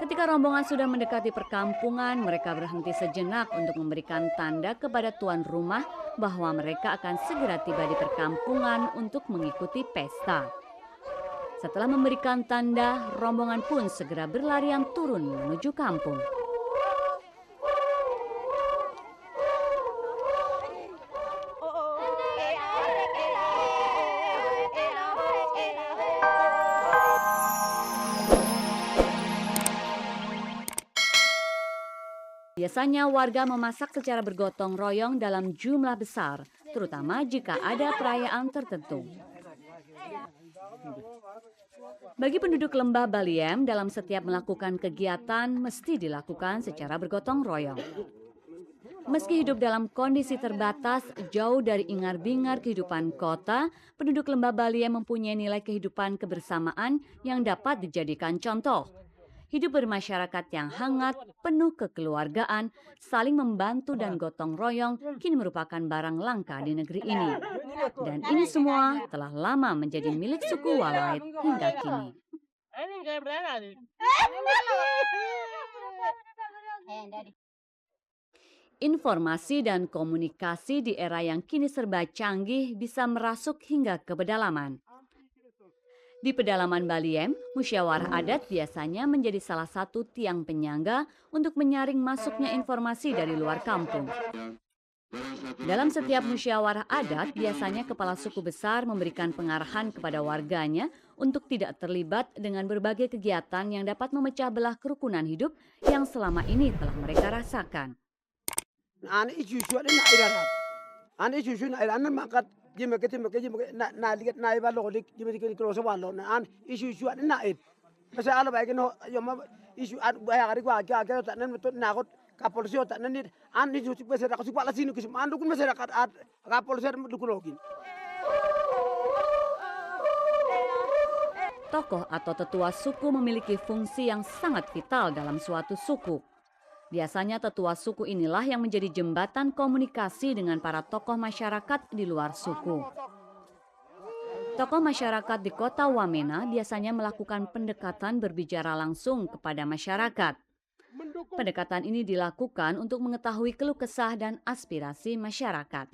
Ketika rombongan sudah mendekati perkampungan, mereka berhenti sejenak untuk memberikan tanda kepada tuan rumah bahwa mereka akan segera tiba di perkampungan untuk mengikuti pesta. Setelah memberikan tanda, rombongan pun segera berlarian turun menuju kampung. Biasanya warga memasak secara bergotong royong dalam jumlah besar, terutama jika ada perayaan tertentu. Bagi penduduk Lembah Baliem, dalam setiap melakukan kegiatan mesti dilakukan secara bergotong royong. Meski hidup dalam kondisi terbatas, jauh dari ingar-bingar kehidupan kota, penduduk Lembah Baliem mempunyai nilai kehidupan kebersamaan yang dapat dijadikan contoh. Hidup bermasyarakat yang hangat, penuh kekeluargaan, saling membantu dan gotong royong kini merupakan barang langka di negeri ini. Dan ini semua telah lama menjadi milik suku Walait hingga kini. Informasi dan komunikasi di era yang kini serba canggih bisa merasuk hingga ke pedalaman. Di pedalaman Baliem, musyawarah adat biasanya menjadi salah satu tiang penyangga untuk menyaring masuknya informasi dari luar kampung. Dalam setiap musyawarah adat, biasanya kepala suku besar memberikan pengarahan kepada warganya untuk tidak terlibat dengan berbagai kegiatan yang dapat memecah belah kerukunan hidup yang selama ini telah mereka rasakan. Tokoh atau tetua suku memiliki fungsi yang sangat vital dalam suatu suku. Biasanya tetua suku inilah yang menjadi jembatan komunikasi dengan para tokoh masyarakat di luar suku. Tokoh masyarakat di kota Wamena biasanya melakukan pendekatan berbicara langsung kepada masyarakat. Pendekatan ini dilakukan untuk mengetahui keluh kesah dan aspirasi masyarakat.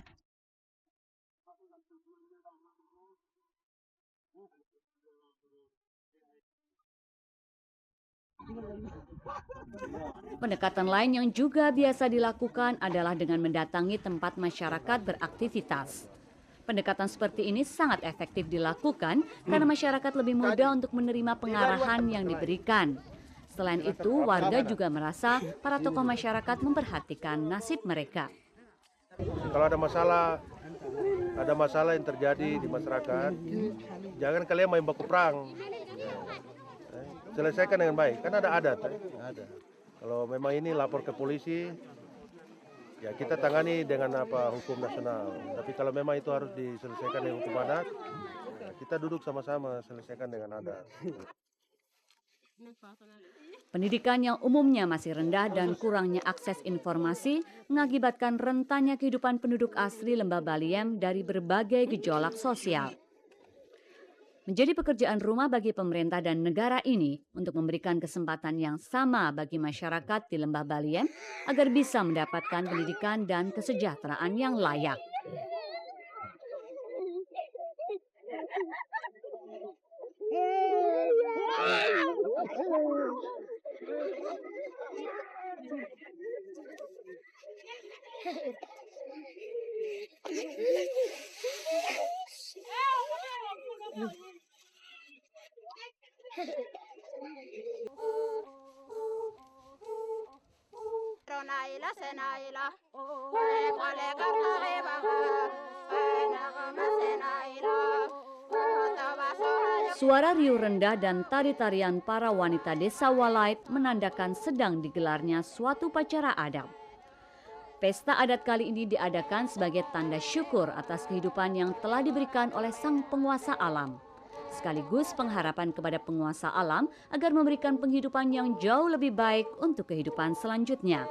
Pendekatan lain yang juga biasa dilakukan adalah dengan mendatangi tempat masyarakat beraktivitas. Pendekatan seperti ini sangat efektif dilakukan karena masyarakat lebih mudah untuk menerima pengarahan yang diberikan. Selain itu, warga juga merasa para tokoh masyarakat memperhatikan nasib mereka. Kalau ada masalah yang terjadi di masyarakat, jangan kalian main baku perang. Selesaikan dengan baik, kan ada adat. Ada. Kalau memang ini lapor ke polisi, ya kita tangani dengan hukum nasional. Tapi kalau memang itu harus diselesaikan dengan hukum adat, ya kita duduk sama-sama selesaikan dengan adat. Pendidikan yang umumnya masih rendah dan kurangnya akses informasi mengakibatkan rentannya kehidupan penduduk asli Lembah Baliem dari berbagai gejolak sosial. Menjadi pekerjaan rumah bagi pemerintah dan negara ini untuk memberikan kesempatan yang sama bagi masyarakat di Lembah Baliem agar bisa mendapatkan pendidikan dan kesejahteraan yang layak. Suara riuh rendah dan tari-tarian para wanita desa Walait menandakan sedang digelarnya suatu upacara adat. Pesta adat kali ini diadakan sebagai tanda syukur atas kehidupan yang telah diberikan oleh sang penguasa alam. Sekaligus pengharapan kepada penguasa alam agar memberikan penghidupan yang jauh lebih baik untuk kehidupan selanjutnya.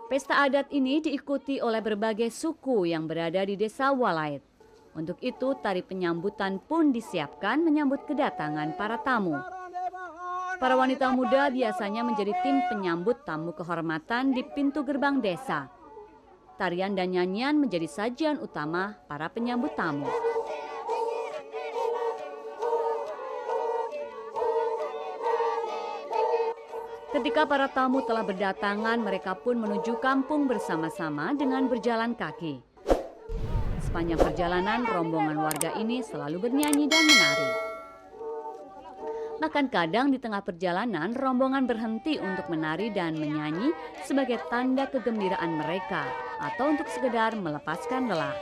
Pesta adat ini diikuti oleh berbagai suku yang berada di desa Walait. Untuk itu, tari penyambutan pun disiapkan menyambut kedatangan para tamu. Para wanita muda biasanya menjadi tim penyambut tamu kehormatan di pintu gerbang desa. Tarian dan nyanyian menjadi sajian utama para penyambut tamu. Ketika para tamu telah berdatangan, mereka pun menuju kampung bersama-sama dengan berjalan kaki. Sepanjang perjalanan, rombongan warga ini selalu bernyanyi dan menari. Bahkan kadang di tengah perjalanan, rombongan berhenti untuk menari dan menyanyi sebagai tanda kegembiraan mereka atau untuk sekedar melepaskan lelah.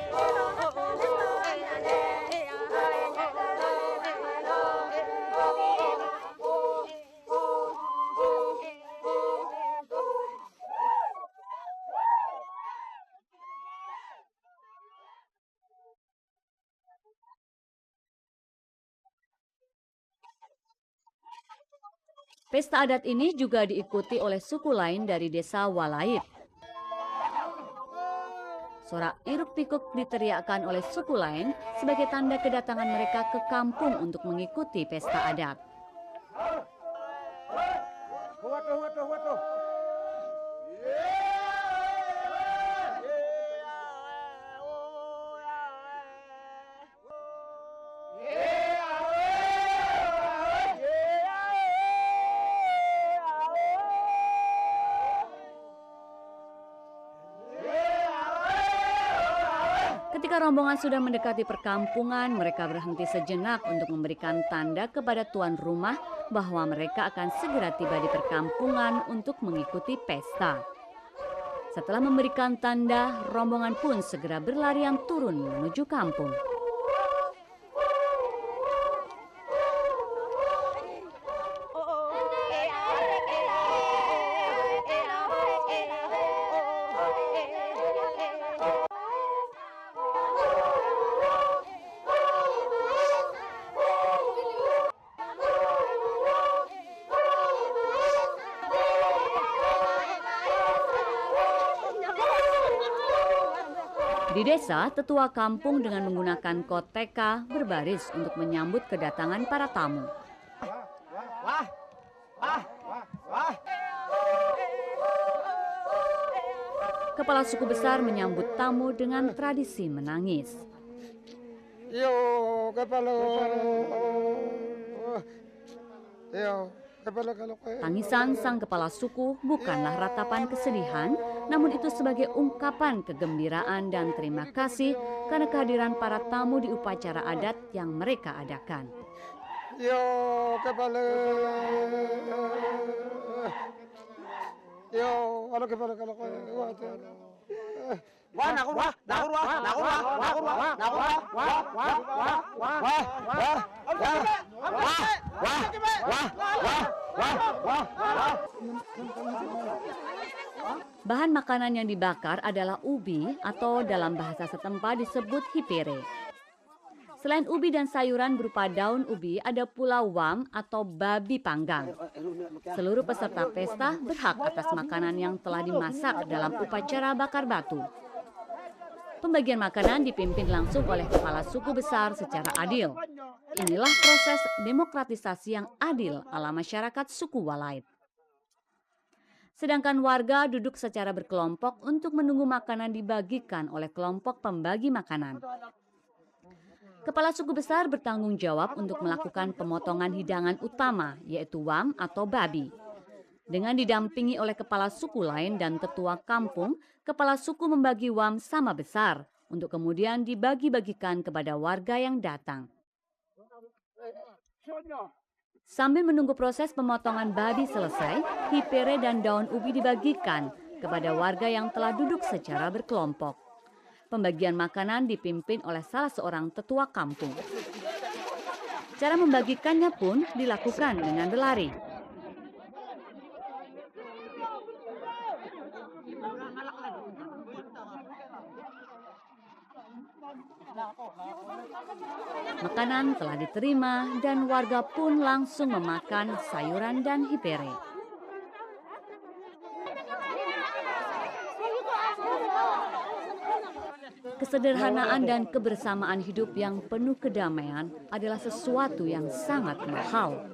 Pesta adat ini juga diikuti oleh suku lain dari desa Walaib. Sorak iruk-pikuk diteriakkan oleh suku lain sebagai tanda kedatangan mereka ke kampung untuk mengikuti pesta adat. Ketika rombongan sudah mendekati perkampungan, mereka berhenti sejenak untuk memberikan tanda kepada tuan rumah bahwa mereka akan segera tiba di perkampungan untuk mengikuti pesta. Setelah memberikan tanda, rombongan pun segera berlarian turun menuju kampung. Di desa, tetua kampung dengan menggunakan koteka berbaris untuk menyambut kedatangan para tamu. Kepala suku besar menyambut tamu dengan tradisi menangis. Yo, kepala. Tangisan sang kepala suku bukanlah ratapan kesedihan, namun itu sebagai ungkapan kegembiraan dan terima kasih karena kehadiran para tamu di upacara adat yang mereka adakan. Yo, kepala. Yo, ano kepala kalau Bahan makanan yang dibakar adalah ubi atau dalam bahasa setempat disebut hipere. Selain ubi dan sayuran berupa daun ubi, ada pula wam atau babi panggang. Seluruh peserta pesta berhak atas makanan yang telah dimasak dalam upacara bakar batu. Pembagian makanan dipimpin langsung oleh kepala suku besar secara adil. Inilah proses demokratisasi yang adil ala masyarakat suku Walaib. Sedangkan warga duduk secara berkelompok untuk menunggu makanan dibagikan oleh kelompok pembagi makanan. Kepala suku besar bertanggung jawab untuk melakukan pemotongan hidangan utama, yaitu wam atau babi. Dengan didampingi oleh kepala suku lain dan tetua kampung, kepala suku membagi wam sama besar untuk kemudian dibagi-bagikan kepada warga yang datang. Sambil menunggu proses pemotongan babi selesai, hipere dan daun ubi dibagikan kepada warga yang telah duduk secara berkelompok. Pembagian makanan dipimpin oleh salah seorang tetua kampung. Cara membagikannya pun dilakukan dengan berlari. Makanan telah diterima dan warga pun langsung memakan sayuran dan hipere. Kesederhanaan dan kebersamaan hidup yang penuh kedamaian adalah sesuatu yang sangat mahal.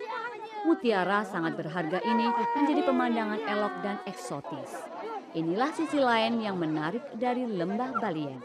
Mutiara sangat berharga ini menjadi pemandangan elok dan eksotis. Inilah sisi lain yang menarik dari Lembah Baliem.